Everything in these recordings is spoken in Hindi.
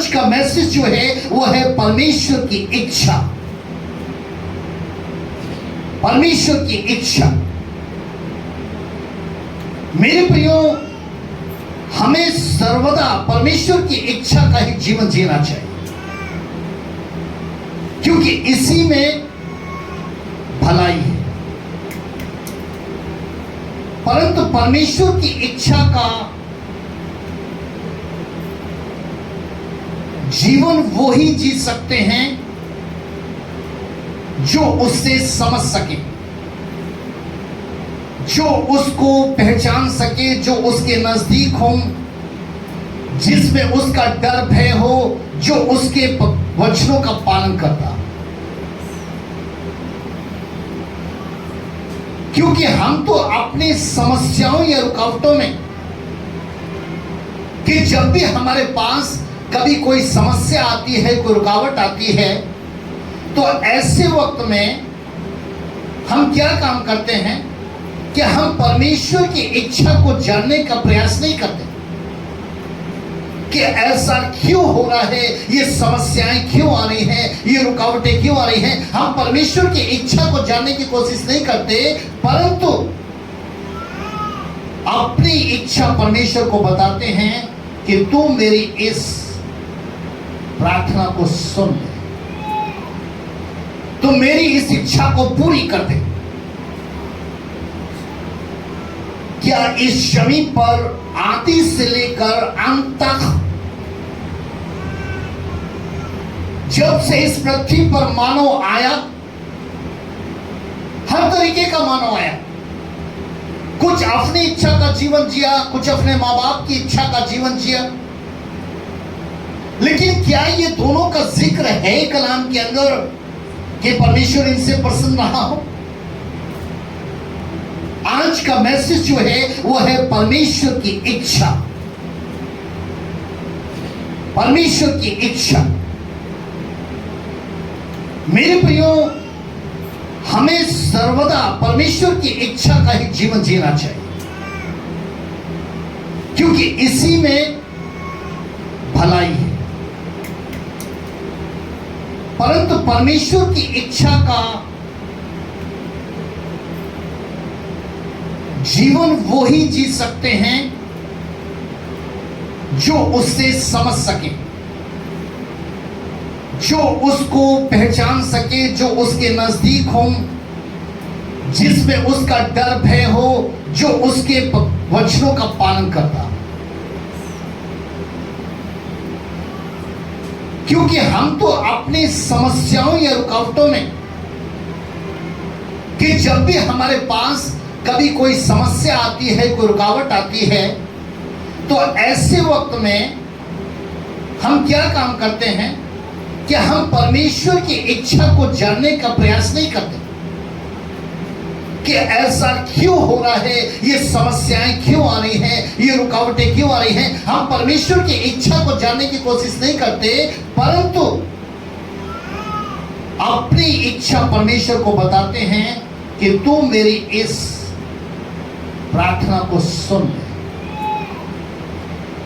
आज का मैसेज जो है वो है परमेश्वर की इच्छा। परमेश्वर की इच्छा। मेरे प्रियो, हमें सर्वदा परमेश्वर की इच्छा का ही जीवन जीना चाहिए, क्योंकि इसी में भलाई है। परंतु परमेश्वर की इच्छा का जीवन वो ही जी सकते हैं जो उससे समझ सके, जो उसको पहचान सके, जो उसके नजदीक हो, जिसमें उसका डर भय हो, जो उसके वचनों का पालन करता। क्योंकि हम तो अपनी समस्याओं या रुकावटों में, कि जब भी हमारे पास कभी कोई समस्या आती है, कोई रुकावट आती है, तो ऐसे वक्त में हम क्या काम करते हैं कि हम परमेश्वर की इच्छा को जानने का प्रयास नहीं करते कि ऐसा क्यों हो रहा है, ये समस्याएं क्यों आ रही हैं, ये रुकावटें क्यों आ रही हैं। हम परमेश्वर की इच्छा को जानने की कोशिश नहीं करते, परंतु अपनी इच्छा परमेश्वर को बताते हैं कि तू मेरी इस प्रार्थना को सुन ले, तो मेरी इस इच्छा को पूरी कर दे। क्या इस जमीन पर आदि से लेकर अंत तक, जब से इस पृथ्वी पर मानव आया, हर तरीके का मानव आया। कुछ अपनी इच्छा का जीवन जिया, कुछ अपने मां बाप की इच्छा का जीवन जिया, लेकिन क्या ये दोनों का जिक्र है कलाम के अंदर कि परमेश्वर इनसे प्रसन्न रहा हो? आज का मैसेज जो है वो है परमेश्वर की इच्छा। परमेश्वर की इच्छा। मेरे प्रियो, हमें सर्वदा परमेश्वर की इच्छा का ही जीवन जीना चाहिए, क्योंकि इसी में भलाई है। परंतु परमेश्वर की इच्छा का जीवन वो ही जी सकते हैं जो उससे समझ सके, जो उसको पहचान सके, जो उसके नजदीक हो, जिसमें उसका डर भय हो, जो उसके वचनों का पालन करता। क्योंकि हम तो अपनी समस्याओं या रुकावटों में, कि जब भी हमारे पास कभी कोई समस्या आती है, कोई रुकावट आती है, तो ऐसे वक्त में हम क्या काम करते हैं कि हम परमेश्वर की इच्छा को जानने का प्रयास नहीं करते कि ऐसा क्यों हो रहा है, ये समस्याएं क्यों आ रही हैं, ये रुकावटें क्यों आ रही हैं। हम परमेश्वर की इच्छा को जानने की कोशिश नहीं करते, परंतु अपनी इच्छा परमेश्वर को बताते हैं कि तू मेरी इस प्रार्थना को सुन ले,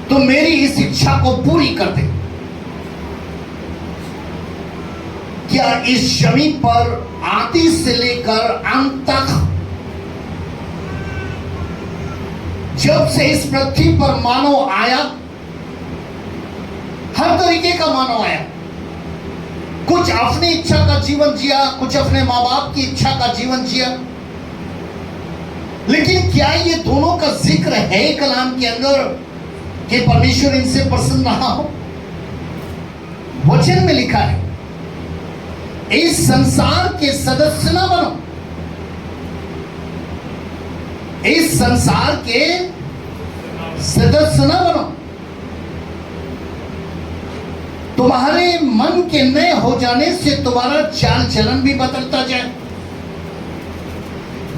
तो मेरी इस इच्छा को पूरी कर दे। क्या इस जमीन पर आदि से लेकर अंत तक, जब से इस पृथ्वी पर मानव आया, हर तरीके का मानव आया। कुछ अपनी इच्छा का जीवन जिया, कुछ अपने मां बाप की इच्छा का जीवन जिया, लेकिन क्या ये दोनों का जिक्र है कलाम के अंदर कि परमेश्वर इनसे प्रसन्न रहा हो? वचन में लिखा है, इस संसार के सदस्य ना बनो, इस संसार के सदस्य ना बनो, तुम्हारे मन के नए हो जाने से तुम्हारा चाल चलन भी बदलता जाए,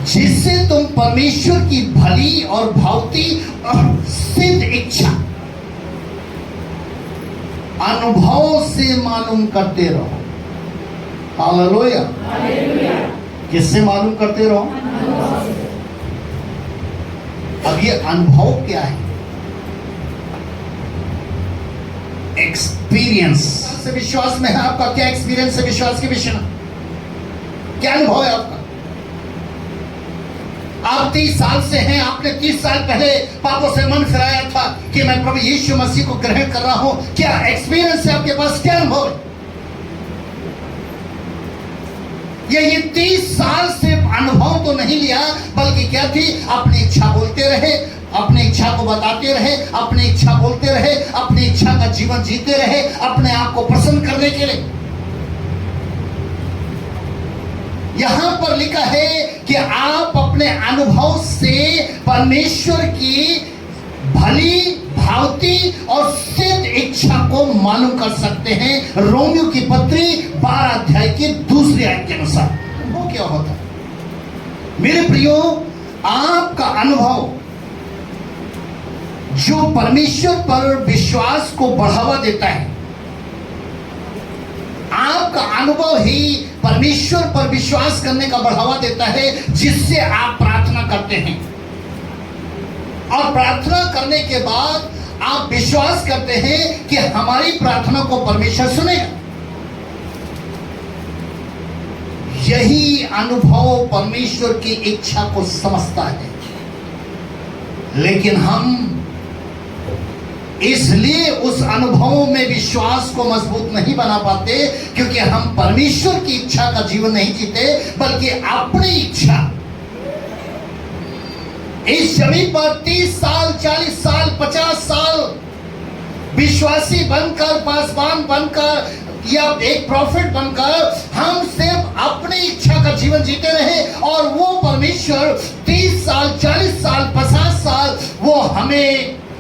जिससे तुम परमेश्वर की भली और भावती और सिद्ध इच्छा अनुभव से मालूम करते रहो। हालेलुया। किससे मालूम करते रहो? अब ये अनुभव क्या है? एक्सपीरियंस से विश्वास में है। आपका क्या एक्सपीरियंस है विश्वास के विषय में? क्या अनुभव है आपका? आप 30 साल से हैं, आपने 30 साल पहले पापों से मन फिराया था कि मैं प्रभु यीशु मसीह को ग्रहण कर रहा हूं। क्या एक्सपीरियंस है आपके पास? क्या अनुभव है? ये 30 साल से अनुभव तो नहीं लिया, बल्कि क्या थी? अपनी इच्छा बोलते रहे, अपनी इच्छा को बताते रहे, अपनी इच्छा बोलते रहे, अपनी इच्छा का जीवन जीते रहे, अपने आप को प्रसन्न करने के लिए। यहां पर लिखा है कि आप अपने अनुभव से परमेश्वर की भली, भावती और सिद्ध इच्छा को मालूम कर सकते हैं। रोमियो की पत्री 12 अध्याय की 2 आयत के अनुसार। वो क्या होता है मेरे प्रियो? आपका अनुभव जो परमेश्वर पर विश्वास को बढ़ावा देता है, आपका अनुभव ही परमेश्वर पर विश्वास करने का बढ़ावा देता है, जिससे आप प्रार्थना करते हैं। और प्रार्थना करने के बाद आप विश्वास करते हैं कि हमारी प्रार्थना को परमेश्वर सुनेगा। यही अनुभव परमेश्वर की इच्छा को समझता है, लेकिन हम इसलिए उस अनुभवों में विश्वास को मजबूत नहीं बना पाते, क्योंकि हम परमेश्वर की इच्छा का जीवन नहीं जीते, बल्कि अपनी इच्छा। इस जमीन पर 30 साल, 40 साल, 50 साल विश्वासी बनकर, पासवान बनकर या एक प्रॉफिट बनकर हम सिर्फ अपनी इच्छा का जीवन जीते रहे, और वो परमेश्वर 30 साल, 40 साल, 50 साल वो हमें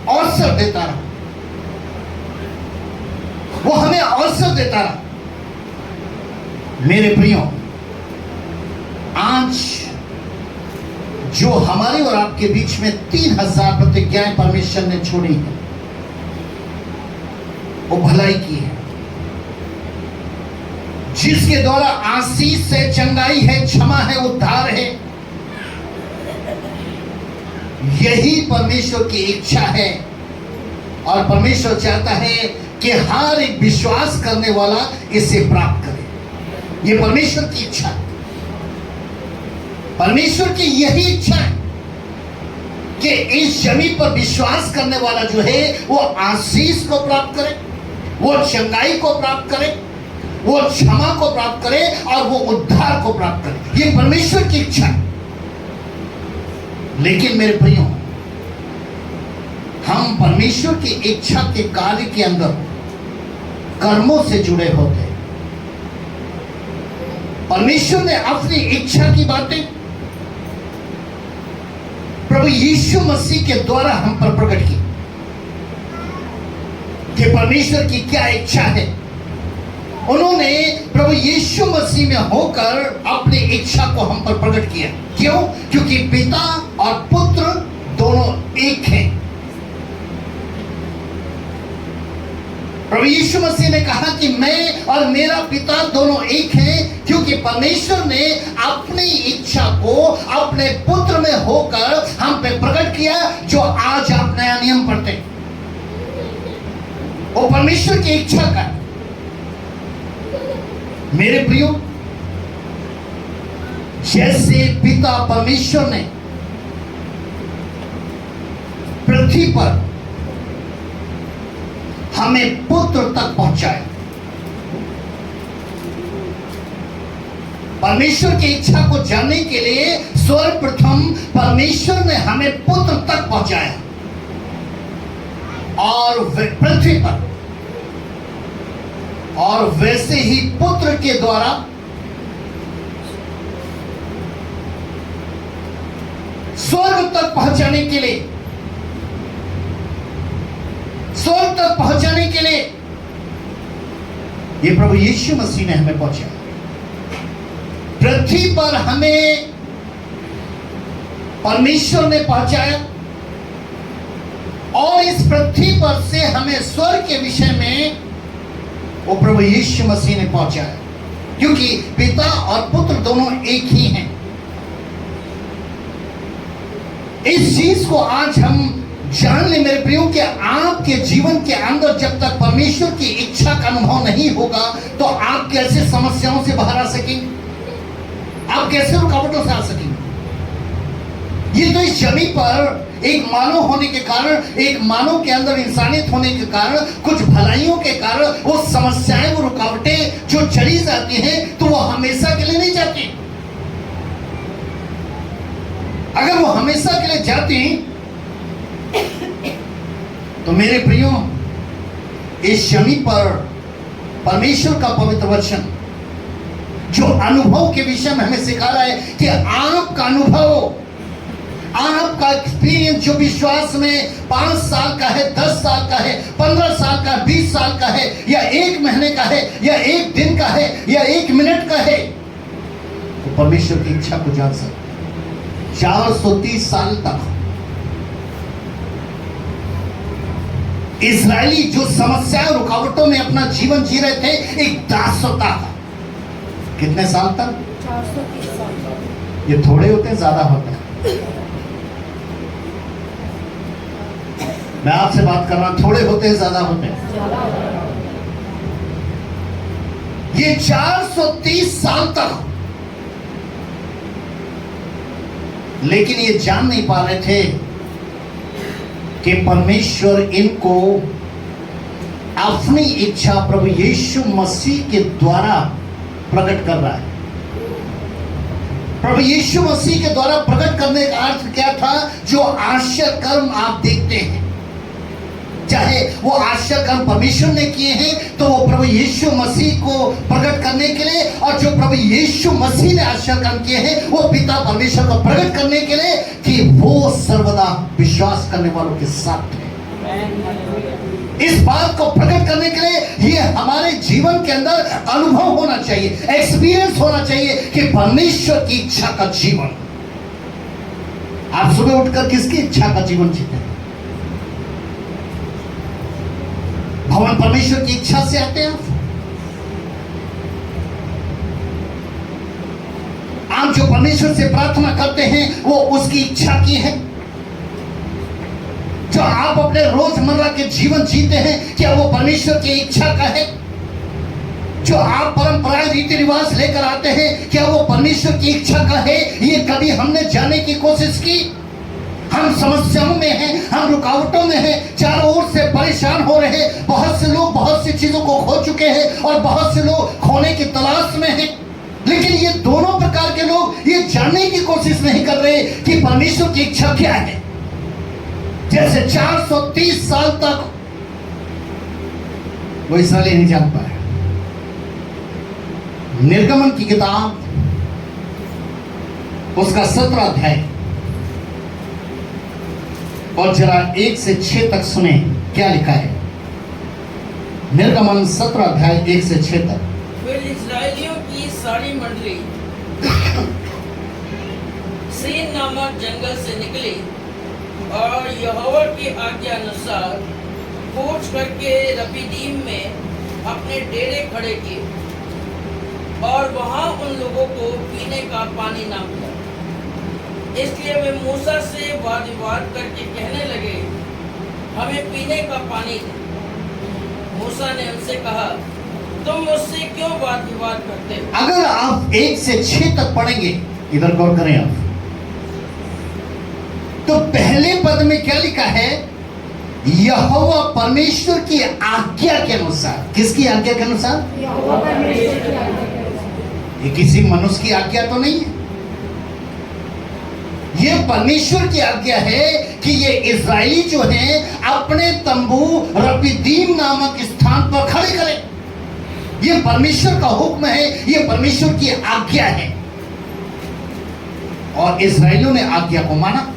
अवसर देता रहा, वो हमें अवसर देता रहा। मेरे प्रियो, आज जो हमारे और आपके बीच में 3000 प्रतिज्ञाएं परमेश्वर ने छोड़ी है, वो भलाई की है, जिसके द्वारा आशीष है, चंगाई है, क्षमा है, उद्धार है। यही परमेश्वर की इच्छा है, और परमेश्वर चाहता है कि हर एक विश्वास करने वाला इसे प्राप्त करे। यह परमेश्वर की इच्छा है। परमेश्वर की यही इच्छा है कि इस जमीन पर विश्वास करने वाला जो है वो आशीष को प्राप्त करे, वो चंगाई को प्राप्त करे, वो क्षमा को प्राप्त करे, और वो उद्धार को प्राप्त करे। ये परमेश्वर की इच्छा है। लेकिन मेरे प्रियो, हम परमेश्वर की इच्छा के कार्य के अंदर कर्मों से जुड़े होते हैं। परमेश्वर ने अपनी इच्छा की बातें प्रभु यीशु मसीह के द्वारा हम पर प्रकट की कि परमेश्वर की क्या इच्छा है। उन्होंने प्रभु यीशु मसीह में होकर अपनी इच्छा को हम पर प्रकट किया। क्यों? क्योंकि पिता और पुत्र दोनों एक हैं। प्रभु यीशु मसीह ने कहा कि मैं और मेरा पिता दोनों एक हैं, क्योंकि परमेश्वर ने अपनी इच्छा को अपने पुत्र में होकर हम पे प्रकट किया। जो आज आप नया नियम पढ़ते हैं, वो परमेश्वर की इच्छा का। मेरे प्रियो, जैसे पिता परमेश्वर ने पृथ्वी पर हमें पुत्र तक पहुंचाया, परमेश्वर की इच्छा को जानने के लिए सर्वप्रथम परमेश्वर ने हमें पुत्र तक पहुंचाया, और पृथ्वी पर, और वैसे ही पुत्र के द्वारा स्वर्ग तक पहुंचाने के लिए, स्वर्ग तक पहुंचाने के लिए ये प्रभु यीशु मसीह ने हमें पहुंचाया। पृथ्वी पर हमें परमेश्वर ने पहुंचाया, और इस पृथ्वी पर से हमें स्वर्ग के विषय में वो प्रभु यीशु मसीह ने पहुंचाया, क्योंकि पिता और पुत्र दोनों एक ही हैं। इस चीज को आज हम जान ले मेरे प्रियो कि आपके जीवन के अंदर जब तक परमेश्वर की इच्छा का अनुभव नहीं होगा तो आप कैसे समस्याओं से बाहर आ सकेंगे, आप कैसे रुकावटों से आ सकेंगे। ये तो इस जमीन पर एक मानव होने के कारण, एक मानव के अंदर इंसानियत होने के कारण, कुछ भलाइयों के कारण वो समस्याएं, वो रुकावटें जो चली जाती हैं तो वो हमेशा के लिए नहीं जाती। अगर वो हमेशा के लिए जाती तो मेरे प्रियो इस जमीन पर परमेश्वर का पवित्र वचन जो अनुभव के विषय में हमें सिखा रहा है कि आपका अनुभव, आपका एक्सपीरियंस जो विश्वास में 5 साल का है, 10 साल का है, 15 साल का, 20 साल का है, या 1 महीने का है, या 1 दिन का है, या 1 मिनट का है, तो परमेश्वर की इच्छा को जान सकते। 430 साल तक इस्राएली जो समस्याएं, रुकावटों में अपना जीवन जी रहे थे, एक दासता का। कितने साल तक? 430 साल। ये थोड़े होते हैं, ज्यादा होते हैं? मैं आपसे बात कर रहा हूं, थोड़े होते हैं, ज्यादा होते हैं? ये 430 साल तक, लेकिन ये जान नहीं पा रहे थे कि परमेश्वर इनको अपनी इच्छा प्रभु यीशु मसीह के द्वारा प्रकट कर रहा है। प्रभु यीशु मसीह के द्वारा प्रकट करने का अर्थ क्या था? जो आश्चर्य कर्म आप देखते हैं, चाहे वो आश्चर्य कर्म परमेश्वर ने किए हैं तो वो प्रभु यीशु मसीह को प्रकट करने के लिए, और जो प्रभु यीशु मसीह ने आश्चर्य कर्म किए हैं वो पिता परमेश्वर को प्रकट करने के लिए कि वो सर्वदा विश्वास करने वालों के साथ है। इस बात को प्रकट करने के लिए ये हमारे जीवन के अंदर अनुभव होना चाहिए, एक्सपीरियंस होना चाहिए कि परमेश्वर की इच्छा का जीवन। आप सुबह उठकर किसकी इच्छा का जीवन जीते हैं? भगवान परमेश्वर की इच्छा से आते हैं आप जो परमेश्वर से प्रार्थना करते हैं वो उसकी इच्छा की है। जो आप अपने रोजमर्रा के जीवन जीते हैं क्या वो परमेश्वर की इच्छा का है? जो आप परंपराएं, रीति रिवाज लेकर आते हैं क्या वो परमेश्वर की इच्छा का है? ये कभी हमने जानने की कोशिश की? हम समस्याओं में हैं, हम रुकावटों में हैं, चारों ओर से परेशान हो रहे हैं। बहुत से लोग बहुत सी चीजों को खो चुके हैं और बहुत से लोग खोने की तलाश में हैं। लेकिन ये दोनों प्रकार के लोग ये जानने की कोशिश नहीं कर रहे कि परमेश्वर की इच्छा क्या है। जैसे 430 साल तक वो इसराइली नहीं जान पाए। निर्गमन की किताब उसका 17 अध्याय और जरा 1 से 6 तक सुने क्या लिखा है। निर्गमन 17 अध्याय 1 से 6 तक। फिर इस्राएलियों की सारी मंडली सीन नामक जंगल से निकली और यहोवा की आज्ञा अनुसार कूच करके रपीदीम में अपने डेरे खड़े किए और वहां उन लोगों को पीने का पानी ना मिला। इसलिए वे मूसा से वाद विवाद करके कहने लगे, हमें पीने का पानी दे। मूसा ने उनसे कहा, तुम मुझसे क्यों वाद विवाद करते हो? अगर आप 1 से 6 तक पढ़ेंगे, इधर गौर करें आप, तो पहले पद में क्या लिखा है? यहोवा परमेश्वर की आज्ञा के अनुसार। किसकी आज्ञा के अनुसार? यहोवा परमेश्वर की आज्ञा के अनुसार। ये किसी मनुष्य की आज्ञा तो नहीं है, ये परमेश्वर की आज्ञा है कि ये इस्राएली जो हैं अपने तंबू रपीदीम नामक स्थान पर खड़े करें। ये परमेश्वर का हुक्म है, ये परमेश्वर की आज्ञा है। और इस्राएलियों ने आज्ञा को माना।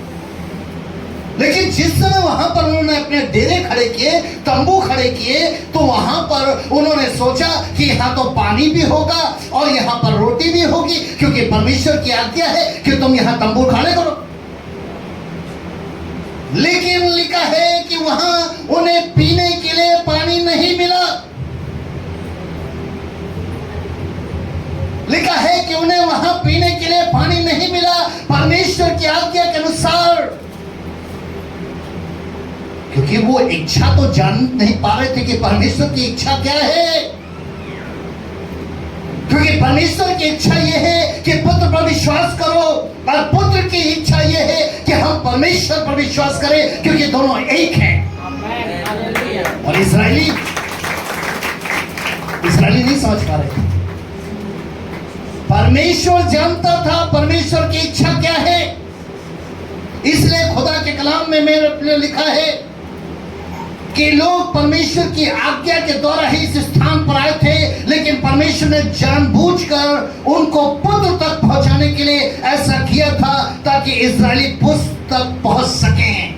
लेकिन जिस समय वहां पर उन्होंने अपने डेरे खड़े किए, तंबू खड़े किए, तो वहां पर उन्होंने सोचा कि यहां तो पानी भी होगा और यहां पर रोटी भी होगी, क्योंकि परमेश्वर की आज्ञा है कि तुम यहां तंबू खड़े करो। लेकिन लिखा है कि वहां उन्हें पीने के लिए पानी नहीं मिला। लिखा है कि उन्हें वहां पीने के लिए पानी नहीं मिला। परमेश्वर की आज्ञा के अनुसार क्योंकि वो इच्छा तो जान नहीं पा रहे थे कि परमेश्वर की इच्छा क्या है। क्योंकि परमेश्वर की इच्छा यह है कि पुत्र पर विश्वास करो, और पुत्र की इच्छा यह है कि हम परमेश्वर पर विश्वास करें, क्योंकि दोनों एक हैं। और इस्राएली नहीं समझ पा रहे थे। परमेश्वर जानता था परमेश्वर की इच्छा क्या है। इसलिए खुदा के कलाम में मेरे लिए लिखा है कि लोग परमेश्वर की आज्ञा के द्वारा ही इस स्थान पर आए थे, लेकिन परमेश्वर ने जानबूझकर उनको पुत्र तक पहुंचाने के लिए ऐसा किया था, ताकि इस्राएली पुत्र तक पहुंच सकें।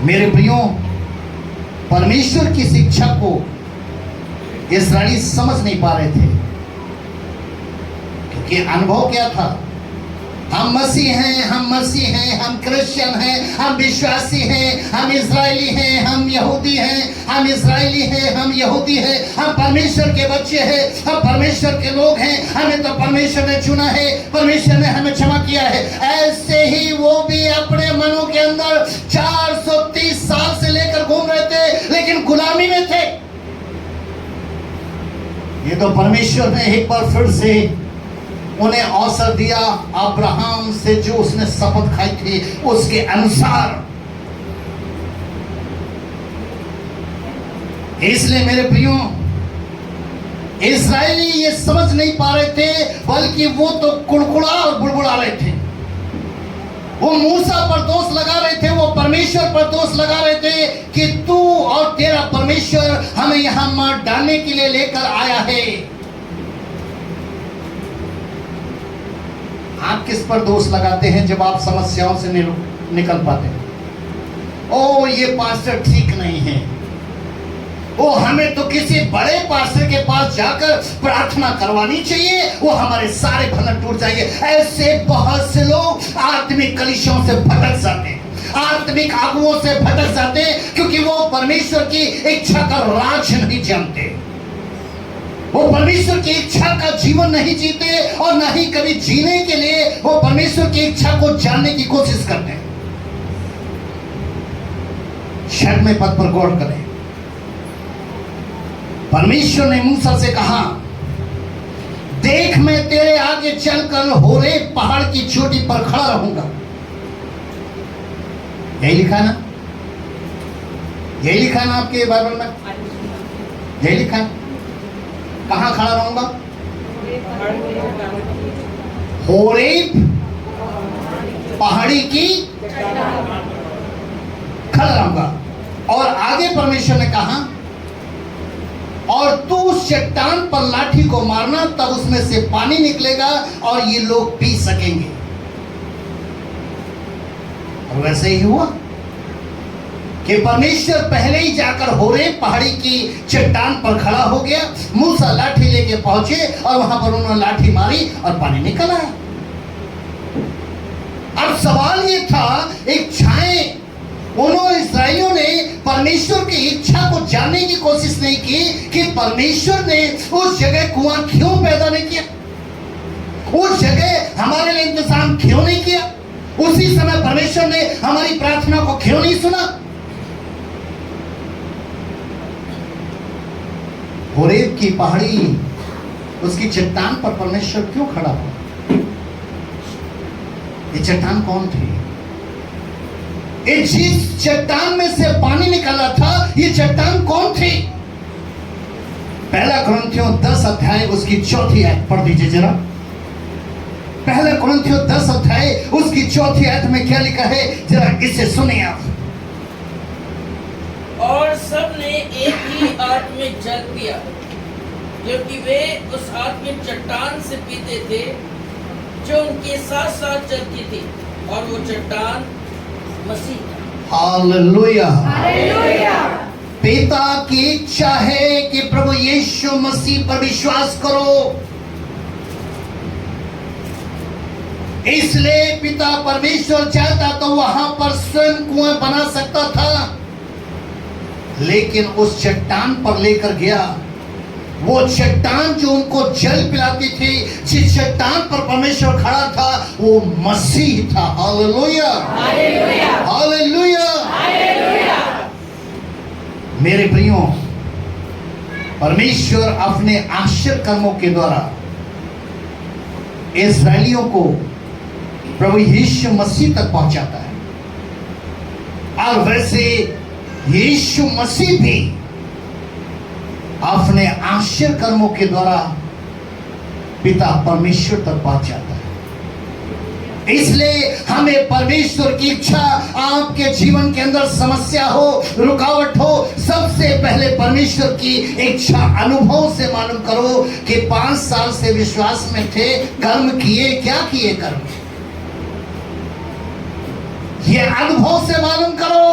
मेरे प्रियो, परमेश्वर की शिक्षा को इस्राएली समझ नहीं पा रहे थे, क्योंकि अनुभव क्या था? हम मसीह हैं, हम मसीह हैं, हम क्रिश्चियन हैं, हम विश्वासी हैं, हम इस्राएली हैं, हम यहूदी हैं, हम इस्राएली हैं, हम यहूदी हैं, हम परमेश्वर के बच्चे हैं, हम परमेश्वर के लोग हैं, हमें तो परमेश्वर ने चुना है, परमेश्वर ने हमें क्षमा किया है। ऐसे ही वो भी अपने मनों के अंदर 430 साल से लेकर घूम रहे थे, लेकिन गुलामी में थे। ये तो परमेश्वर ने एक बार फिर से उन्हें अवसर दिया, अब्राहम से जो उसने शपथ खाई थी उसके अनुसार। इसलिए मेरे प्रियो, इस्राएली ये समझ नहीं पा रहे थे, बल्कि वो तो कुड़कुड़ा और बुड़बुड़ा रहे थे। वो मूसा पर दोष लगा रहे थे, वो परमेश्वर पर दोष लगा रहे थे कि तू और तेरा परमेश्वर हमें यहां मार डालने के लिए लेकर आया है। आप किस पर दोष लगाते हैं जब आप समस्याओं से निकल पाते हैं? ओ, ये पास्टर ठीक नहीं है, ओ हमें तो किसी बड़े पास्टर के पास जाकर प्रार्थना करवानी चाहिए, वो हमारे सारे भंडन टूट जाएंगे। ऐसे बहुत से लोग आत्मिक कलीसियों से भटक जाते हैं, आत्मिक आगुओं से भटक जाते हैं, क्योंकि वो परमेश्वर की इच्छा का राज नहीं जानते, वो परमेश्वर की इच्छा का जीवन नहीं जीते, और न ही कभी जीने के लिए वो परमेश्वर की इच्छा को जानने की कोशिश करते हैं। छठवें पद पर गौर करें। परमेश्वर ने मूसा से कहा, देख मैं तेरे आगे चलकर होरेब पहाड़ की चोटी पर खड़ा रहूंगा। यही लिखा ना? यही लिखा ना आपके बाइबल में? यही लिखा है। कहां खड़ा रहूंगा? होरेब पहाड़ी की खड़ा रहूंगा। और आगे परमेश्वर ने कहा, और तू उस चट्टान पर लाठी को मारना, तब उसमें से पानी निकलेगा और ये लोग पी सकेंगे। और वैसे ही हुआ कि परमेश्वर पहले ही जाकर होरेब पहाड़ी की चट्टान पर खड़ा हो गया। मूसा लाठी लेके पहुंचे और वहां पर उन्होंने लाठी मारी और पानी निकल आया। अब सवाल ये था, इच्छाएं, उन्होंने इस्राएलियों ने परमेश्वर की इच्छा को जानने की कोशिश नहीं की कि परमेश्वर ने उस जगह कुआं क्यों पैदा नहीं किया, उस जगह हमारे लिए इंतजाम क्यों नहीं किया, उसी समय परमेश्वर ने हमारी प्रार्थना को क्यों नहीं सुना। होरेब की पहाड़ी, उसकी चट्टान पर परमेश्वर क्यों खड़ा हुआ? ये चट्टान कौन थी? जिस चट्टान में से पानी निकला था, ये चट्टान कौन थी? पहला कुरिन्थियों 10 अध्याय उसकी 4 आयत पढ़ दीजिए जरा। पहला कुरिन्थियों 10 अध्याय उसकी 4 आयत में क्या लिखा है, जरा इसे सुनिए आप। और सब ने एक ही आत्मिक जल पिया, क्योंकि वे उस आत्मिक चट्टान से पीते थे जो उनके साथ साथ चलती थी, और वो चट्टान मसीह। Hallelujah, hallelujah. पिता की इच्छा है कि प्रभु यीशु मसीह पर विश्वास करो। इसलिए पिता परमेश्वर चाहता तो वहां पर स्वयं कुआं बना सकता था, लेकिन उस चट्टान पर लेकर गया वो चट्टान जो उनको जल पिलाती थी, जिस चट्टान पर परमेश्वर खड़ा था, वो मसीह था। Hallelujah, hallelujah. मेरे प्रियो, परमेश्वर अपने आश्चर्य कर्मों के द्वारा इस्राएलियों को प्रभु यीशु मसीह तक पहुंचाता है। और वैसे यीशु मसीह भी अपने आश्चर्य कर्मों के द्वारा पिता परमेश्वर तक पहुंचाता है। इसलिए हमें परमेश्वर की इच्छा, आपके जीवन के अंदर समस्या हो, रुकावट हो, सबसे पहले परमेश्वर की इच्छा अनुभव से मालूम करो कि 5 साल से विश्वास में थे, कर्म किए, क्या किए कर्म, ये अनुभव से मालूम करो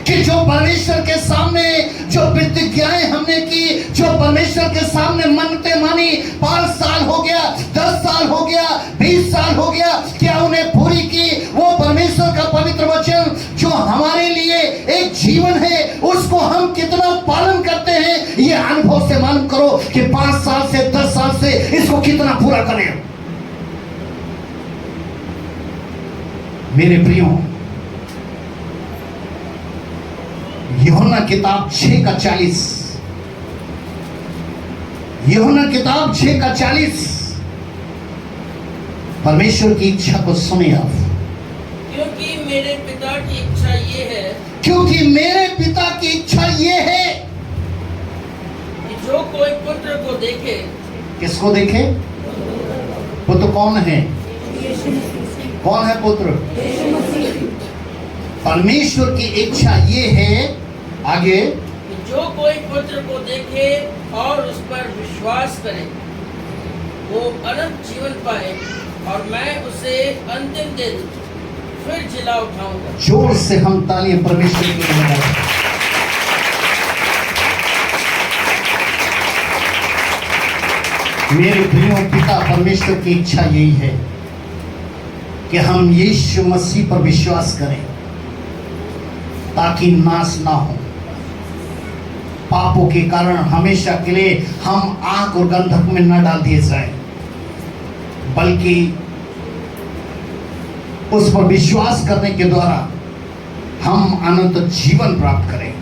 कि जो परमेश्वर के सामने जो प्रतिज्ञाएं हमने की, जो परमेश्वर के सामने मन्नतें मानी, 5 साल हो गया, 10 साल हो गया, 20 साल हो गया, क्या उन्हें पूरी की? वो परमेश्वर का पवित्र वचन जो हमारे लिए एक जीवन है, उसको हम कितना पालन करते हैं, ये अनुभव से मालूम करो कि 5 साल से 10 साल से इसको कितना पूरा करें। मेरे प्रियो, यूहन्ना किताब 6:40, यूहन्ना किताब 6:40, परमेश्वर की इच्छा को सुने आप। क्योंकि मेरे पिता की इच्छा ये है, क्योंकि मेरे पिता की इच्छा ये है कि जो कोई पुत्र को देखे। किसको देखे? पुत्र कौन है? कौन है पुत्र? परमेश्वर की इच्छा ये है, आगे, जो कोई पुत्र को देखे और उस पर विश्वास करे, वो अनंत जीवन पाए, और मैं उसे अंतिम दिन फिर जिला उठाऊंगा। जोर से हम तालियां परमेश्वर के लिए बजाएं। मेरे प्रियो, पिता परमेश्वर की इच्छा यही है कि हम यीशु मसीह पर विश्वास करें ताकि नाश ना हो। पापों के कारण हमेशा के लिए हम आग और गंधक में न डाल दिए जाएं, बल्कि उस पर विश्वास करने के द्वारा हम अनंत जीवन प्राप्त करें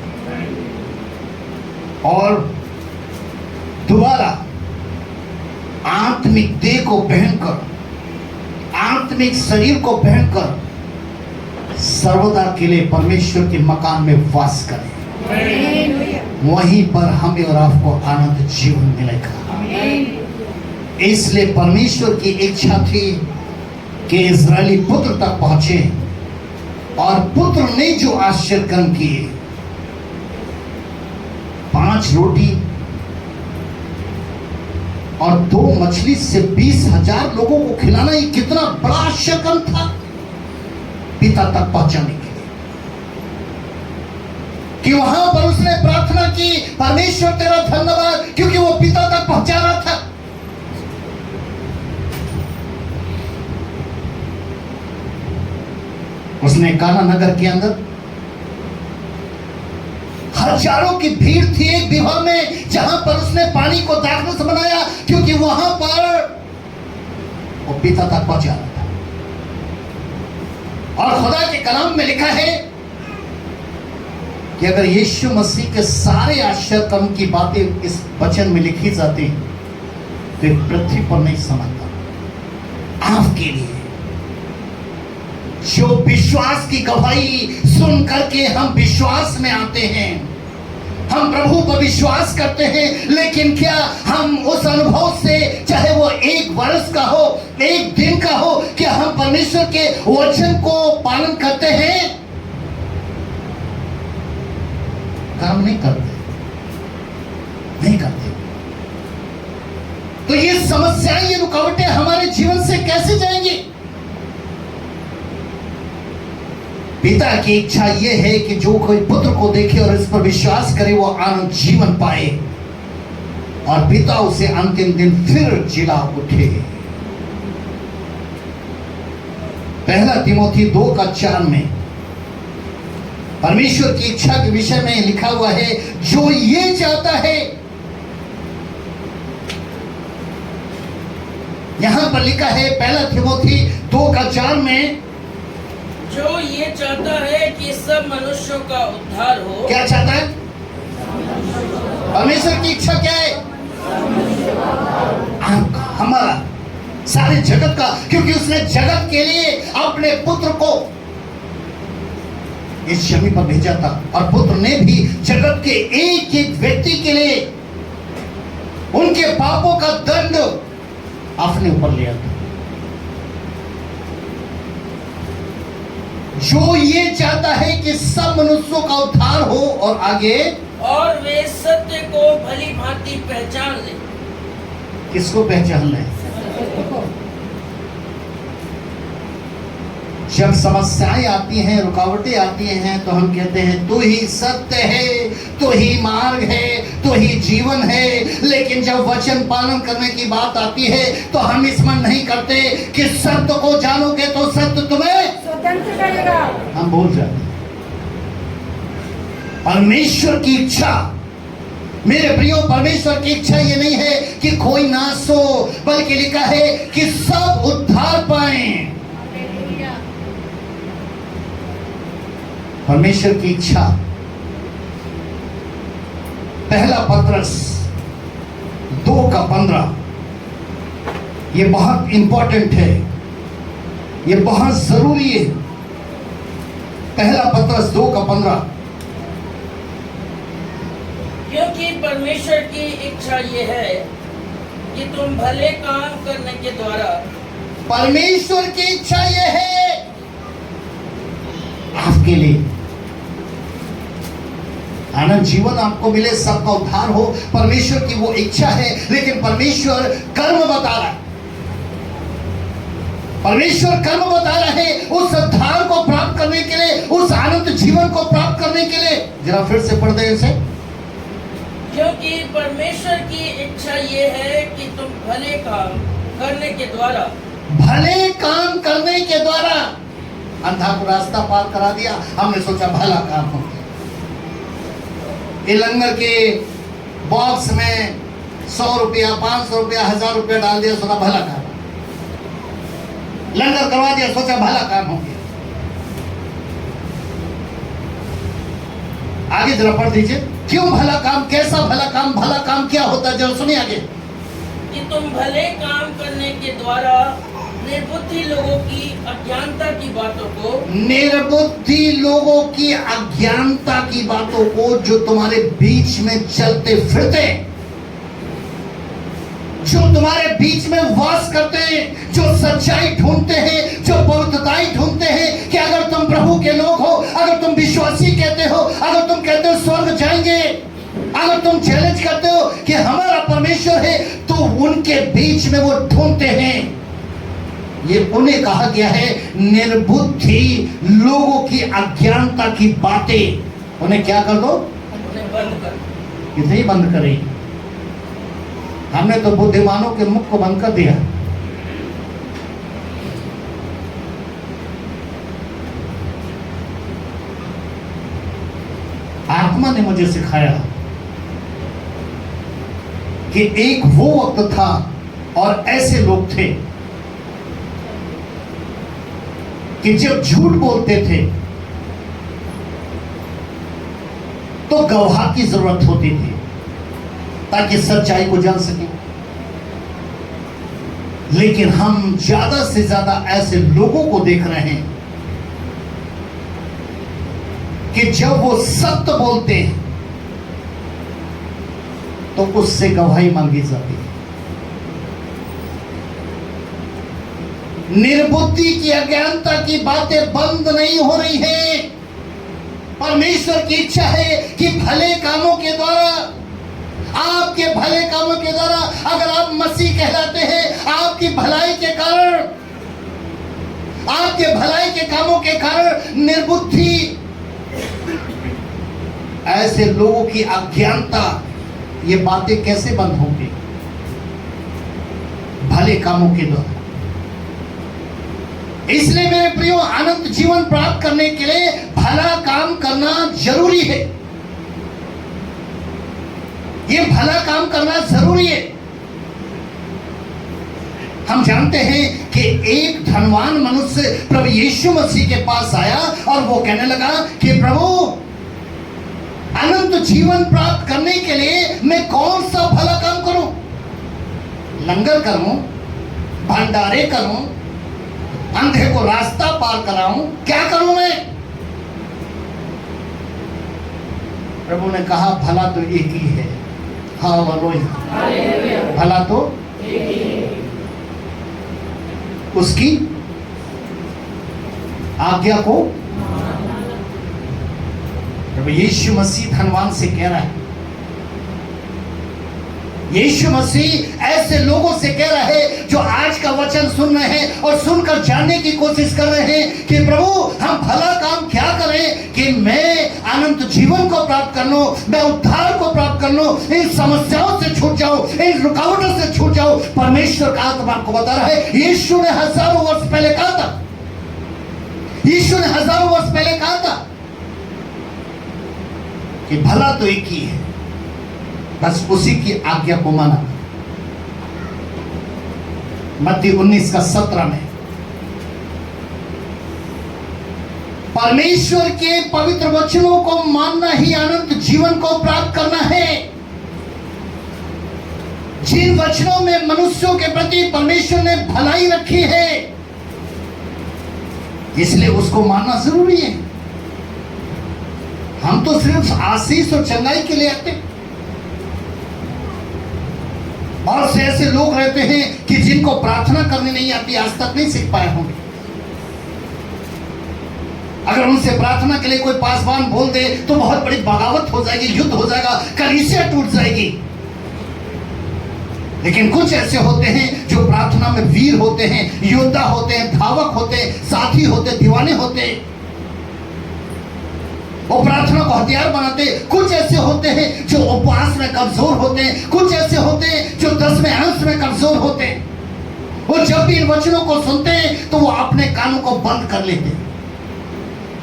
और दोबारा आत्मिक देह को पहनकर, आत्मिक शरीर को पहनकर सर्वदा के लिए परमेश्वर के मकान में वास करें। वहीं पर हमें और आपको आनंद जीवन मिलेगा। इसलिए परमेश्वर की इच्छा थी कि इज़राइली पुत्र तक पहुंचे, और पुत्र ने जो आश्चर्य कर्म किए, 5 रोटी और 2 मछली से 20,000 लोगों को खिलाना, ये कितना बड़ा आश्चर्य कर्म था पिता तक पहुंचाने के लिए। कि वहां पर उसने प्रार्थना की, परमेश्वर तेरा धन्यवाद, क्योंकि वो पिता तक पहुंचा रहा था। उसने काना नगर के अंदर हजारों की भीड़ थी एक विवाह में, जहां पर उसने पानी को दाखरस बनाया, क्योंकि वहां पर वो पिता तक पहुंचा रहा था। और खुदा के कलाम में लिखा है कि अगर यीशु मसीह के सारे आश्चर्य कर्म की बातें इस वचन में लिखी जाती तो पृथ्वी पर नहीं समझता। आपके लिए जो विश्वास की गवाही सुन करके हम विश्वास में आते हैं, हम प्रभु पर विश्वास करते हैं, लेकिन क्या हम उस अनुभव से, चाहे वो 1 वर्ष का हो, 1 दिन का हो, क्या हम परमेश्वर के वचन को पालन करते हैं? काम नहीं करते, नहीं करते। तो ये समस्याएं, ये रुकावटें हमारे जीवन से कैसे जाएंगी? पिता की इच्छा यह है कि जो कोई पुत्र को देखे और इस पर विश्वास करे, वो आनंद जीवन पाए, और पिता उसे अंतिम दिन फिर जिला उठे। 1 तिमोथी 2:4 में परमेश्वर की इच्छा के विषय में लिखा हुआ है, जो ये चाहता है यहां पर लिखा है 1 थिमोथी 2:4 में, जो ये चाहता है कि सब मनुष्यों का उद्धार हो। क्या चाहता है? परमेश्वर की इच्छा क्या है? हमारा, सारे जगत का, क्योंकि उसने जगत के लिए अपने पुत्र को इस जमीन पर भेजा था, और पुत्र ने भी जगत के एक एक व्यक्ति के लिए उनके पापों का दंड अपने ऊपर लिया था। जो ये चाहता है कि सब मनुष्यों का उद्धार हो, और आगे, और वे सत्य को भली भांति पहचान ले। किसको पहचानना है? जब समस्याएं आती हैं, रुकावटें आती हैं, तो हम कहते हैं तू ही सत्य है, तू ही मार्ग है, तू ही जीवन है। लेकिन जब वचन पालन करने की बात आती है, तो हम स्मरण नहीं करते कि सत्य को जानोगे तो सत्य तुम्हें स्वतंत्र करेगा। हम भूल जाते। परमेश्वर की इच्छा, मेरे प्रियो, परमेश्वर की इच्छा ये नहीं है कि कोई नाश हो, बल्कि लिखा है कि सब उद्धार पाएं। परमेश्वर की इच्छा। 1 पत्रस 2:15, ये बहुत इंपॉर्टेंट है, ये बहुत जरूरी है। 1 पत्रस 2:15, क्योंकि परमेश्वर की इच्छा ये है कि तुम भले काम करने के द्वारा। परमेश्वर की इच्छा ये है आपके लिए आनंद जीवन आपको मिले, सबका उद्धार हो। परमेश्वर की वो इच्छा है, लेकिन परमेश्वर कर्म बता रहा है। परमेश्वर कर्म बता रहा है उस उद्धार को प्राप्त करने के लिए, उस आनंद जीवन को प्राप्त करने के लिए। जरा फिर से पढ़ दे इसे। क्योंकि परमेश्वर की इच्छा ये है कि तुम भले काम करने के द्वारा, भले काम करने के द्वारा, अंधा को रास्ता पार करा दिया, हमने सोचा भला काम हो। ये लंगर के बॉक्स में 100 रुपया, 500 रुपया, 1000 रुपया डाल दिया, सोचा भला काम। लंगर करवा दिया, सोचा भला काम हो गया। आगे जरा पढ़ दीजिए, क्यों भला काम, कैसा भला काम, भला काम क्या होता है, जरा सुनिए आगे। कि तुम भले काम करने के द्वारा निर्बुद्धि लोगों की अज्ञानता की बातों को, निर्बुद्धि लोगों की अज्ञानता की बातों को, जो तुम्हारे बीच में चलते फिरते, जो तुम्हारे बीच में वास करते हैं, जो सच्चाई ढूंढते हैं, जो पवित्रताई ढूंढते हैं, कि अगर तुम प्रभु के लोग हो, अगर तुम विश्वासी कहते हो, अगर तुम कहते हो स्वर्ग जाएंगे, अगर तुम चैलेंज करते हो कि हमारा परमेश्वर है, तो उनके बीच में वो ढूंढते हैं। ये उन्हें कहा गया है निर्बुद्धि लोगों की अज्ञानता की बातें। उन्हें क्या कर दो? उन्हें बंद कर। इतनी बंद करी। हमने तो बुद्धिमानों के मुख को बंद कर दिया। आत्मा ने मुझे सिखाया कि एक वो वक्त था और ऐसे लोग थे कि जब झूठ बोलते थे तो गवाह की जरूरत होती थी ताकि सच्चाई को जान सके। लेकिन हम ज्यादा से ज्यादा ऐसे लोगों को देख रहे हैं कि जब वो सत्य बोलते हैं तो उससे गवाही मांगी जाती है। निर्बुद्धि की अज्ञानता की बातें बंद नहीं हो रही हैं। परमेश्वर की इच्छा है कि भले कामों के द्वारा, आपके भले कामों के द्वारा, अगर आप मसीह कहलाते हैं, आपकी भलाई के कारण, आपके भलाई के कामों के कारण निर्बुद्धि, ऐसे लोगों की अज्ञानता, ये बातें कैसे बंद होंगी? भले कामों के द्वारा। इसलिए मेरे प्रियो, अनंत जीवन प्राप्त करने के लिए भला काम करना जरूरी है। ये भला काम करना जरूरी है। हम जानते हैं कि एक धनवान मनुष्य प्रभु यीशु मसीह के पास आया और वो कहने लगा कि प्रभु, अनंत जीवन प्राप्त करने के लिए मैं कौन सा भला काम करूं? लंगर करूं, भंडारे करूं, अंधे को रास्ता पार कराऊं, क्या करूं मैं? प्रभु ने कहा भला तो एक ही है। हालेलुया। भला तो उसकी आज्ञा को, प्रभु यीशु मसीह धनवान से कह रहा है, यीशु मसीह ऐसे लोगों से कह रहा है जो आज का वचन सुन रहे हैं और सुनकर जानने की कोशिश कर रहे हैं कि प्रभु हम भला काम क्या करें कि मैं अनंत जीवन को प्राप्त कर लूं, मैं उद्धार को प्राप्त कर लूं, इन समस्याओं से छूट जाऊं, इन रुकावटों से छूट जाऊं। परमेश्वर का आत्मा आपको बता रहा है, यीशु ने हजारों वर्ष पहले कहा था, यीशु ने हजारों वर्ष पहले कहा था कि भला तो एक ही है, बस उसी की आज्ञा को माना। मत्ती 19:17 में परमेश्वर के पवित्र वचनों को मानना ही अनंत जीवन को प्राप्त करना है। जिन वचनों में मनुष्यों के प्रति परमेश्वर ने भलाई रखी है, इसलिए उसको मानना जरूरी है। हम तो सिर्फ आशीष और चंगाई के लिए आते हैं। बहुत से ऐसे लोग रहते हैं कि जिनको प्रार्थना करनी नहीं आती, आज तक नहीं सीख पाए होंगे। अगर उनसे प्रार्थना के लिए कोई पासवान बोल दे तो बहुत बड़ी बगावत हो जाएगी, युद्ध हो जाएगा, कलीसिया टूट जाएगी। लेकिन कुछ ऐसे होते हैं जो प्रार्थना में वीर होते हैं, योद्धा होते हैं, धावक होते हैं, साथी होते, दीवाने होते हैं, वो प्रार्थना को हथियार बनाते। कुछ ऐसे होते हैं जो उपवास में कमजोर होते हैं, कुछ ऐसे होते हैं जो 10वें अंश में कमजोर होते हैं। वो जब भी इन वचनों को सुनते हैं तो वो अपने कानों को बंद कर लेते हैं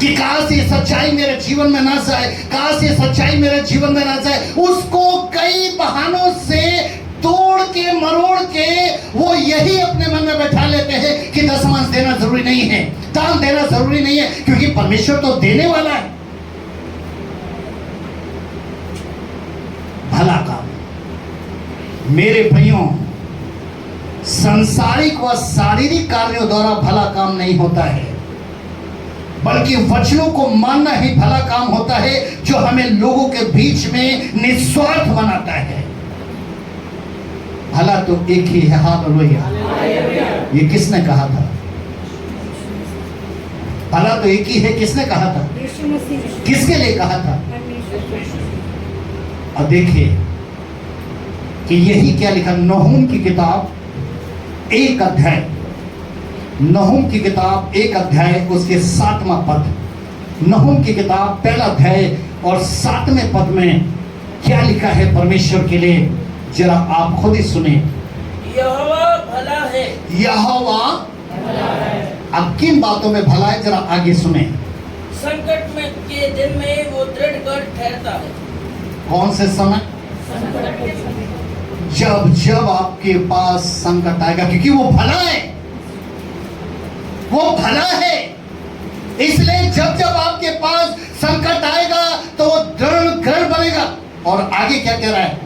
कि काश ये सच्चाई मेरे जीवन में ना जाए, काश ये सच्चाई मेरे जीवन में ना जाए। उसको कई बहानों से तोड़ के मरोड़ के वो यही अपने मन में बैठा लेते हैं कि दशमांश देना जरूरी नहीं है, दान देना जरूरी नहीं है, क्योंकि परमेश्वर तो देने वाला है। भला काम मेरे भाइयों, सांसारिक व शारीरिक कार्यों द्वारा भला काम नहीं होता है, बल्कि वचनों को मानना ही भला काम होता है, जो हमें लोगों के बीच में निस्वार्थ बनाता है। भला तो एक ही है। हालेलुया। ये किसने कहा था? भला तो एक ही है, किसने कहा था? यीशु मसीह। किसके लिए कहा था? परमेश्वर। और देखिए कि यही क्या लिखा, नहूम की किताब 1 अध्याय, नहूम की किताब 1 अध्याय उसके 7वां पद, नहूम की किताब 1 अध्याय और 7वें पद में क्या लिखा है परमेश्वर के लिए, जरा आप खुद ही सुने। यहोवा भला है। यहोवा भला है। अब किन बातों में भला है, जरा आगे सुने। संकट में के दिन में वो दृढ़ कर ठहरता है। कौन से समय? जब जब आपके पास संकट आएगा, क्योंकि वो भला है, वो भला है। इसलिए जब जब आपके पास संकट आएगा तो वो दृढ़ बनेगा। और आगे क्या कह रहा है?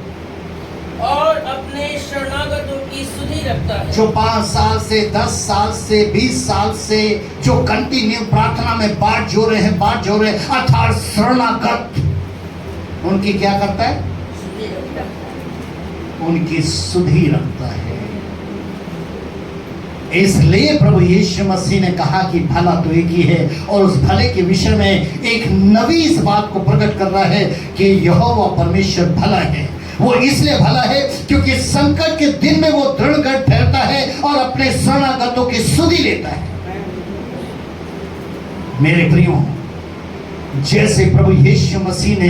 और अपने शरणागतों की सुधि रखता है। जो 5 साल से, 10 साल से, 20 साल से जो कंटिन्यू प्रार्थना में बाट जोड़े हैं, अर्थात शरणागत, उनकी क्या करता है? उनकी सुधि रखता है। इसलिए प्रभु यीशु मसीह ने कहा कि भला तो एक ही है, और उस भले के विषय में एक नवी इस बात को प्रकट कर रहा है कि यहोवा परमेश्वर भला है। वो इसलिए भला है क्योंकि संकट के दिन में वो दृढ़ कर ठहरता है और अपने शरणागतों की सुधि लेता है। मेरे प्रियो, जैसे प्रभु यीशु मसीह ने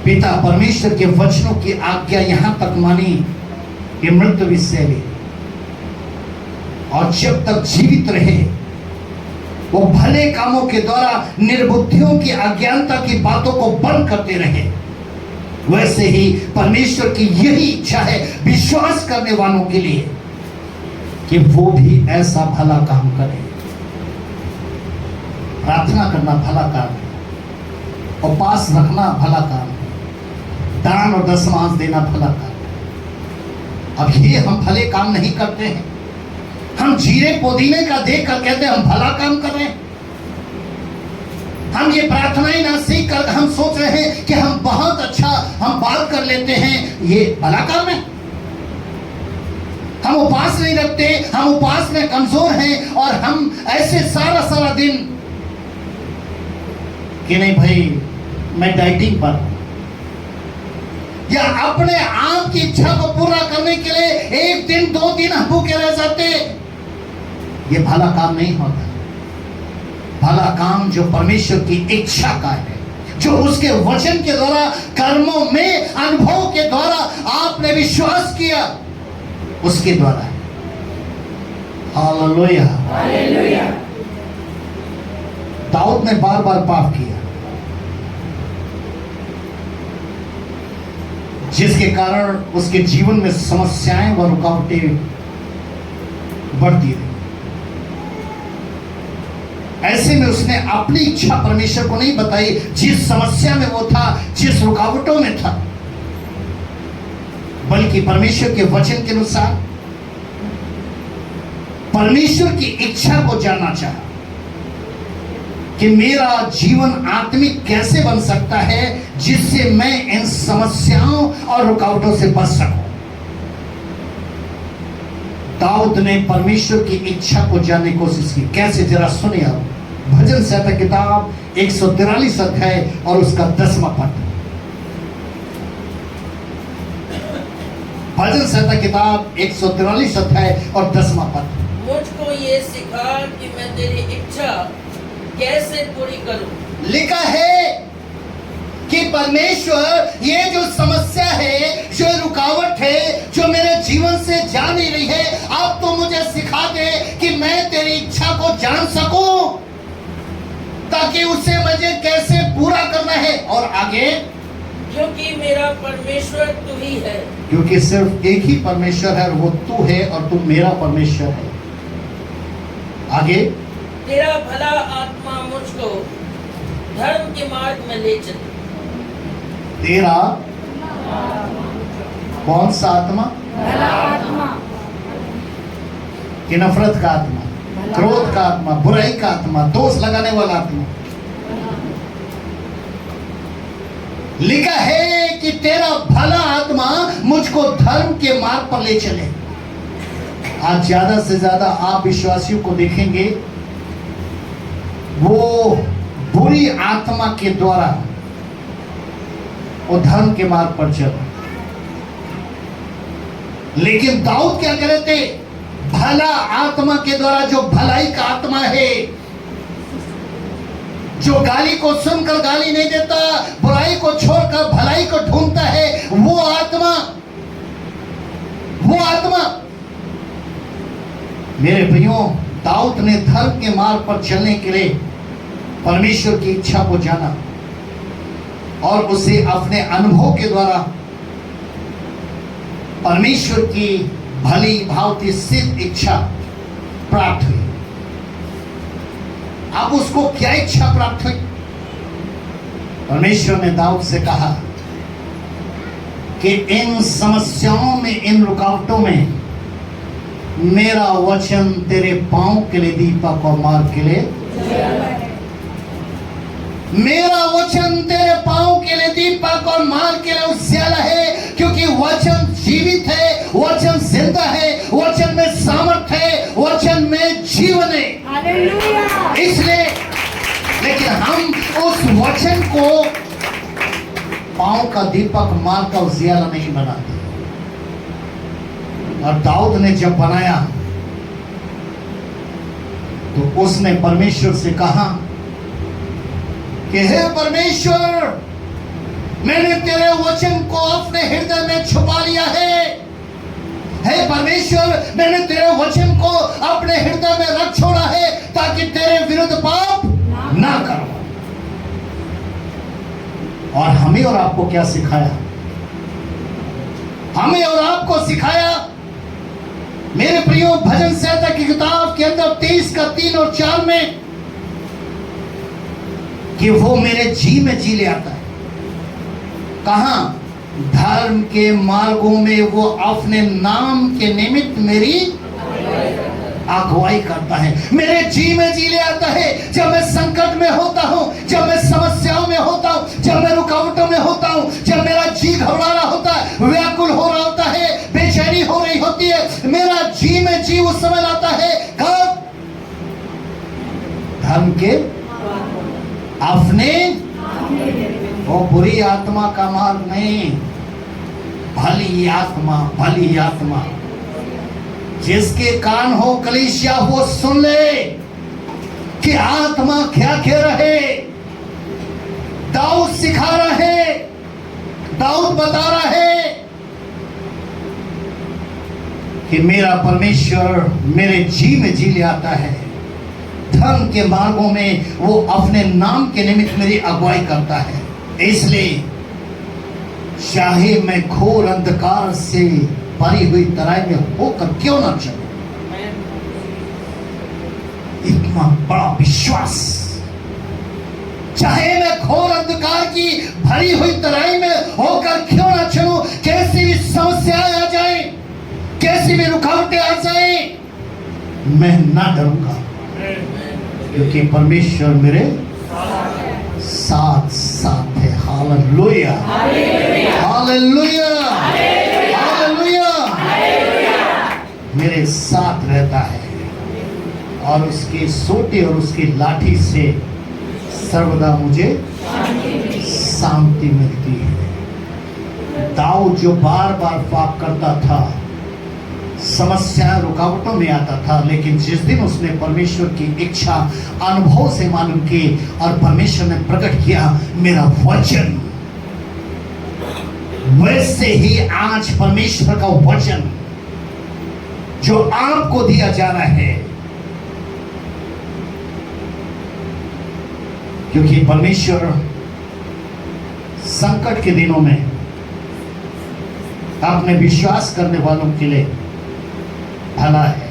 पिता परमेश्वर के वचनों की आज्ञा यहां तक मानी कि मृत्यु विषय ली, और जब तक जीवित रहे वो भले कामों के द्वारा निर्बुद्धियों की अज्ञानता की बातों को बंद करते रहे, वैसे ही परमेश्वर की यही इच्छा है विश्वास करने वालों के लिए कि वो भी ऐसा भला काम करे। प्रार्थना करना भला काम है, उपवास रखना भला काम है, दान और दशमांश देना भला काम है। अब ये हम भले काम नहीं करते हैं। हम जीरे पुदीने का देख कर कहते हैं हम भला काम कर रहे हैं। हम ये प्रार्थनाएं ना सीख कर हम सोच रहे हैं कि हम बहुत अच्छा हम बात कर लेते हैं, ये भला काम है। हम उपवास नहीं रखते, हम उपवास में कमजोर हैं और हम ऐसे सारा सारा दिन कि नहीं भाई मैं डाइटिंग पर हूं, या अपने आप की इच्छा को पूरा करने के लिए एक दिन 2 दिन हम भूखे रह जाते। ये भला काम नहीं होता। भला काम जो परमेश्वर की इच्छा का है, जो उसके वचन के द्वारा, कर्मों में, अनुभव के द्वारा आपने विश्वास किया, उसके द्वारा है। हालेलुया। हालेलुया। दाऊद ने बार बार पाप किया, जिसके कारण उसके जीवन में समस्याएं व रुकावटें बढ़ती रही। ऐसे में उसने अपनी इच्छा परमेश्वर को नहीं बताई। जिस समस्या में वो था, जिस रुकावटों में था, बल्कि परमेश्वर के वचन के अनुसार परमेश्वर की इच्छा को जानना चाहा कि मेरा जीवन आत्मिक कैसे बन सकता है जिससे मैं इन समस्याओं और रुकावटों से बच सकूं। दाऊद ने परमेश्वर की इच्छा को जानने की कोशिश की। कैसे, जरा सुनिए आप। भजन संहिता किताब 143 अध्याय और उसका 10वां पद। भजन संहिता किताब 143 अध्याय और 10वां पद। मुझको ये सिखा कि मैं तेरी इच्छा कैसे पूरी करूं। लिखा है कि परमेश्वर, ये जो समस्या है, जो रुकावट है, जो मेरे जीवन से जा नहीं रही है, अब तो मुझे सिखा दे कि मैं तेरी इच्छा को जान सकूं, ताकि उसे मुझे कैसे पूरा करना है। और आगे, क्योंकि मेरा परमेश्वर तू ही है। क्योंकि सिर्फ एक ही परमेश्वर है, वो तू है और तू मेरा परमेश्वर है। आगे, तेरा भला आत्मा मुझको धर्म के मार्ग में ले चले। तेरा कौन सा आत्मा? भला आत्मा, कि नफरत का आत्मा, क्रोध का आत्मा, बुराई का आत्मा, दोष लगाने वाला आत्मा। लिखा है कि तेरा भला आत्मा मुझको धर्म के मार्ग पर ले चले। आज ज्यादा से ज्यादा आप विश्वासियों को देखेंगे, वो बुरी आत्मा के द्वारा वो धर्म के मार्ग पर चल। लेकिन दाऊद क्या करे थे? भला आत्मा के द्वारा, जो भलाई का आत्मा है, जो गाली को सुनकर गाली नहीं देता, बुराई को छोड़कर भलाई को ढूंढता है, वो आत्मा मेरे प्रियो, दाऊद ने धर्म के मार्ग पर चलने के लिए परमेश्वर की इच्छा को जाना और उसे अपने अनुभव के द्वारा परमेश्वर की भली भांति सिद्ध इच्छा प्राप्त हुई। अब उसको क्या इच्छा प्राप्त हुई? परमेश्वर ने दाऊद से कहा कि इन समस्याओं में, इन रुकावटों में मेरा वचन तेरे पांव के लिए दीपक और मार्ग के लिए, मेरा वचन तेरे पांव के लिए दीपक और मार्ग के लिए उजाला है। क्योंकि वचन जीवित है, वचन जिंदा है, वचन में सामर्थ्य है, वचन में जीवन है। हालेलुया। इसलिए, लेकिन हम उस वचन को पांव का दीपक, मार्ग का उजाला नहीं बनाते। और दाऊद ने जब बनाया तो उसने परमेश्वर से कहा कि हे परमेश्वर, मैंने तेरे वचन को अपने हृदय में छुपा लिया है। हे परमेश्वर, मैंने तेरे वचन को अपने हृदय में रख छोड़ा है ताकि तेरे विरुद्ध पाप ना करूं। और हमें और आपको क्या सिखाया? हमें और आपको सिखाया मेरे प्रियो, भजन संहिता की किताब के अंदर 23 का 3 और 4 में कि वो मेरे जी में जी ले आता है। कहां? धर्म के मार्गों में वो अपने नाम के निमित्त मेरी अगुवाई करता है, मेरे जी में जी ले आता है। जब मैं संकट में होता हूं, जब मैं समस्याओं में होता हूं, जब मैं रुकावटों में होता हूं, जब मेरा जी घबरा रहा होता है, व्याकुल हो रहा होता है, बेचैनी हो रही होती है, मेरा जी में जी उस समय लाता है। कब? धर्म के अपने, वो बुरी आत्मा का मार्ग नहीं, भली आत्मा, भली आत्मा। जिसके कान हो कलीसिया, वो सुन ले कि आत्मा क्या कह रहे। दाऊद सिखा रहे, दाऊद बता रहे कि मेरा परमेश्वर मेरे जी में जी ले आता है। धर्म के मार्गों में वो अपने नाम के निमित्त मेरी अगुवाई करता है। इसलिए चाहे मैं घोर अंधकार से भरी हुई तराई में होकर क्यों ना चलूं, इतना बड़ा विश्वास। चाहे मैं घोर अंधकार की भरी हुई तराई में होकर क्यों ना चलूं, कैसी भी समस्याएं आ जाए, कैसी भी रुकावटें आ जाए, मैं ना डरूंगा, क्योंकि परमेश्वर मेरे साथ साथ है। Hallelujah, hallelujah, hallelujah. मेरे साथ रहता है और उसके सोटे और उसकी लाठी से सर्वदा मुझे शांति मिलती है। दाऊद जो बार बार पाप करता था, समस्या रुकावटों में आता था, लेकिन जिस दिन उसने परमेश्वर की इच्छा अनुभव से मालूम की और परमेश्वर ने प्रकट किया मेरा वचन, वैसे ही आज परमेश्वर का वचन जो आपको दिया जा रहा है, क्योंकि परमेश्वर संकट के दिनों में अपने विश्वास करने वालों के लिए भला है,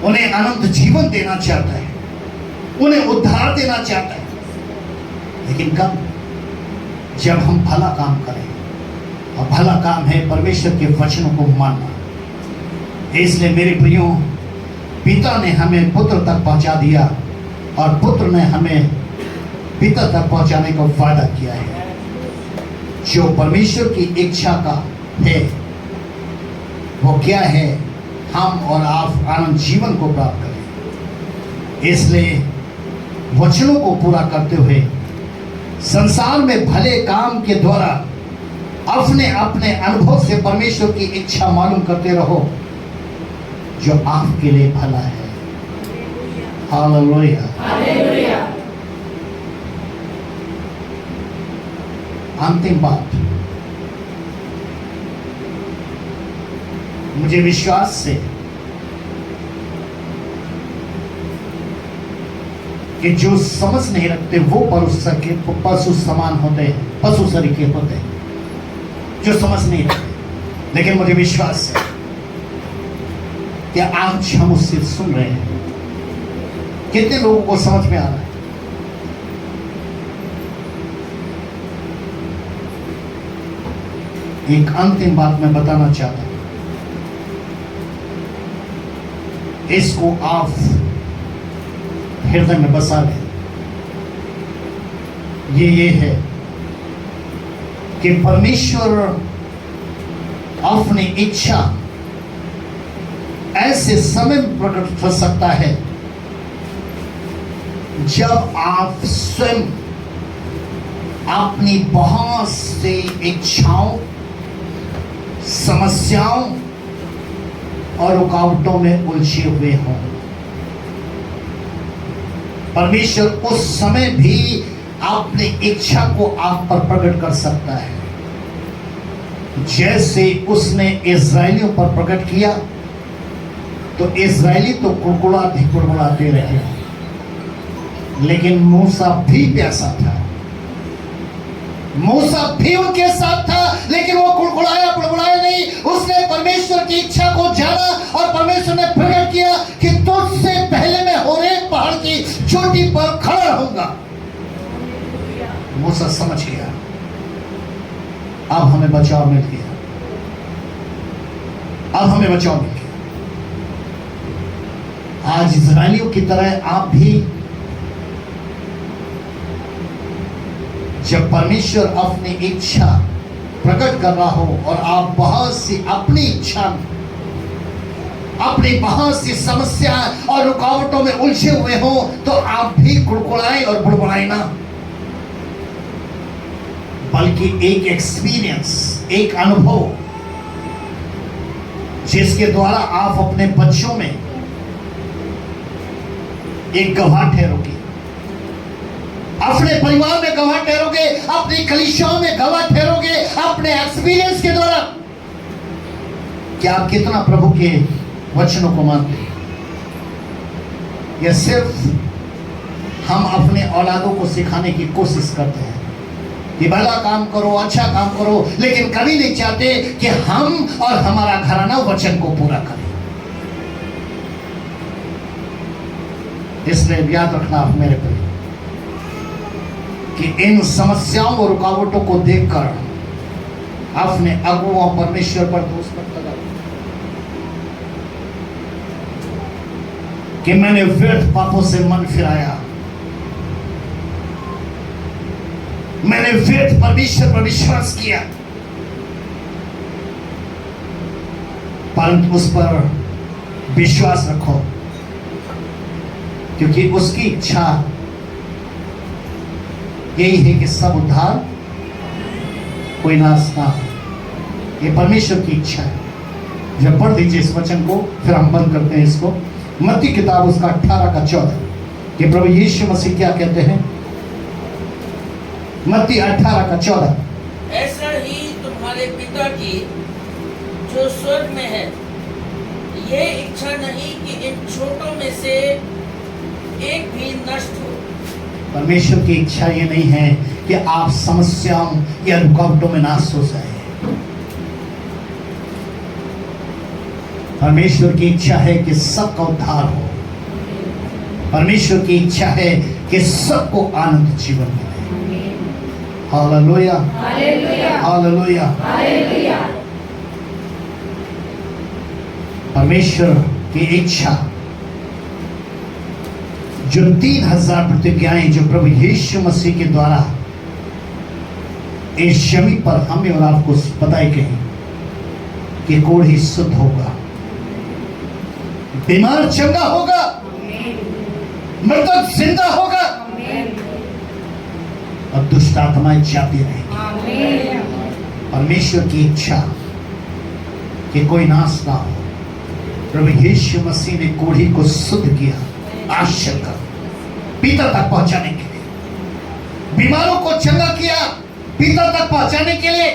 उन्हें अनंत जीवन देना चाहता है, उन्हें उद्धार देना चाहता है। लेकिन कब? जब हम भला काम करें, और भला काम है परमेश्वर के वचनों को मानना। इसलिए मेरे प्रियो, पिता ने हमें पुत्र तक पहुंचा दिया और पुत्र ने हमें पिता तक पहुंचाने का वादा किया है। जो परमेश्वर की इच्छा का है वो क्या है? हम और आप आनंद जीवन को प्राप्त करें। इसलिए वचनों को पूरा करते हुए संसार में भले काम के द्वारा अपने अपने अनुभव से परमेश्वर की इच्छा मालूम करते रहो जो आपके लिए भला है। Hallelujah, hallelujah. अंतिम बात, मुझे विश्वास से कि जो समझ नहीं रखते वो पशु समान होते हैं, पशु सरीखे होते हैं जो समझ नहीं रखते। लेकिन मुझे विश्वास है कि आज हम उससे सुन रहे हैं। कितने लोगों को समझ में आ रहा है? एक अंतिम बात मैं बताना चाहता हूं, इसको आप हृदय में बसा लें। ये है कि परमेश्वर अपनी इच्छा ऐसे समय में प्रकट कर सकता है जब आप स्वयं अपनी बहुत सी इच्छाओं, समस्याओं और रुकावटों में उलझे हुए हों। परमेश्वर उस समय भी अपनी इच्छा को आप पर प्रकट कर सकता है, जैसे उसने इस्राएलियों पर प्रकट किया। तो इस्राएली तो कुड़कुड़ाते रहे, लेकिन मूसा भी प्यासा था। मूसा भी उनके साथ था, लेकिन वो कुड़कुड़ाया बुड़बुड़ाया नहीं। उसने परमेश्वर की इच्छा को जाना और परमेश्वर ने प्रकट किया कि तुझसे पहले मैं होरेब पहाड़ की चोटी पर खड़ा रहूंगा। मूसा समझ गया, अब हमें बचाव मिल गया, अब हमें बचाव मिल गया। आज इस्राएलियों की तरह आप भी, जब परमेश्वर अपनी इच्छा प्रकट कर रहा हो और आप बहुत सी अपनी इच्छा में, अपनी बहुत सी समस्या और रुकावटों में उलझे हुए हो, तो आप भी कुड़कुड़ाएं और बुड़बुड़ाएं ना, बल्कि एक एक्सपीरियंस, एक अनुभव जिसके द्वारा आप अपने बच्चों में एक गवाह ठहरोगे, अपने परिवार में गवाह ठहरोगे, अपनी कलीसियाओं में गवाह ठहरोगे, अपने एक्सपीरियंस के द्वारा कि आप कितना प्रभु के वचनों को मानते हैं। यह सिर्फ हम अपने औलादों को सिखाने की कोशिश करते हैं कि भला काम करो, अच्छा काम करो, लेकिन कभी नहीं चाहते कि हम और हमारा घराना वचन को पूरा करें। इसलिए याद रखना आप मेरे पर कि इन समस्याओं और रुकावटों को देखकर अपने अगुओं परमेश्वर पर दोष मत लगाओ कि मैंने व्यर्थ पापों से मन फिराया, मैंने व्यर्थ परमेश्वर पर विश्वास किया, परंतु उस पर विश्वास रखो, क्योंकि उसकी इच्छा यही है कि सब उद्धार, कोई नाश ना हो। ये परमेश्वर की इच्छा है। जब पढ़ दीजिए इस वचन को, फिर हम बंद करते हैं इसको। मत्ती किताब उसका 18 का 14 कि प्रभु यीशु मसीह क्या कहते हैं। मत्ती 18 का 14, ऐसा ही तुम्हारे पिता की जो स्वर्ग में है, ये इच्छा नहीं कि इन छोटों में से एक भी नष्ट हो। परमेश्वर की इच्छा ये नहीं है कि आप समस्याओं या रुकावटों में नाश हो जाए। परमेश्वर की इच्छा है कि सबका उद्धार हो। परमेश्वर की इच्छा है कि सबको आनंद जीवन मिले। Hallelujah, hallelujah, hallelujah. हालेलुया। परमेश्वर की इच्छा जो 3000 प्रतिज्ञाएं जो प्रभु यीशु मसीह के द्वारा इस जमीन पर हमें और आपको बताई गई कि कोढ़ी शुद्ध होगा, बीमार चंगा होगा, मृतक जिंदा होगा और दुष्ट आत्माएं जाती रहेंगी। परमेश्वर की इच्छा कि कोई नाश ना हो। प्रभु यीशु मसीह ने कोढ़ी को शुद्ध किया, आश्चर्य कर पिता तक पहुंचाने के लिए, बीमारों को चंगा किया पिता तक पहुंचाने के लिए,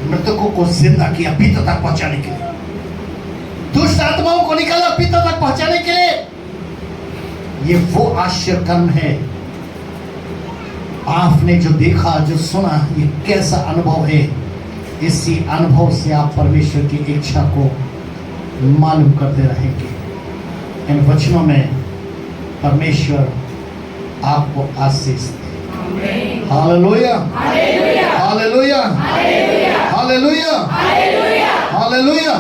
मृतकों को जिंदा किया पिता तक पहुंचाने के लिए, दुष्ट आत्माओं को निकाला पिता तक पहुंचाने के लिए। ये वो आश्चर्य कर्म है। आपने जो देखा, जो सुना, ये कैसा अनुभव है। इसी अनुभव से आप परमेश्वर की इच्छा को मालूम करते रहेंगे। इन वचनों में परमेश्वर आपको आशीष दे। Hallelujah, hallelujah, hallelujah, hallelujah, hallelujah.